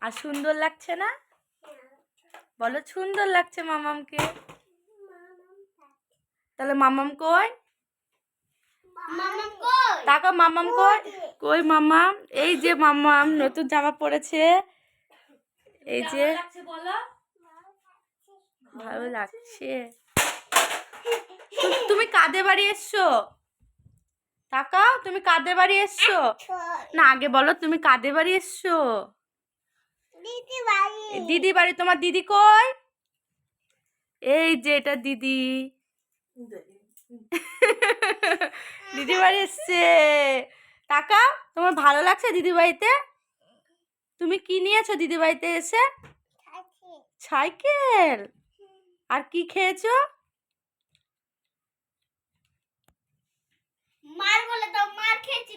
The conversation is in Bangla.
আর সুন্দর লাগছে না? বলো সুন্দর লাগছে মামামকে। তাহলে মামাম কই? তাকাও মামাম কই? কই মামাম? এই যে মামাম নতুন জামা পরেছে। এই যে ভালো লাগছে। তুমি কাদের বাড়ি এসছো? তাকাও, তুমি কাদের বাড়ি এসছো? না আগে বলো তুমি কাদের বাড়ি এসছো? দিদি বাড়ি। তোমার দিদি কই? এই যে এটা দিদি। দিদি বাড়ি এসছে। তাকাও, তোমার ভালো লাগছে দিদি বাড়িতে? তুমি কি নিয়েছো দিদি বাড়িতে এসে? সাইকেল। আর কি খেয়েছো?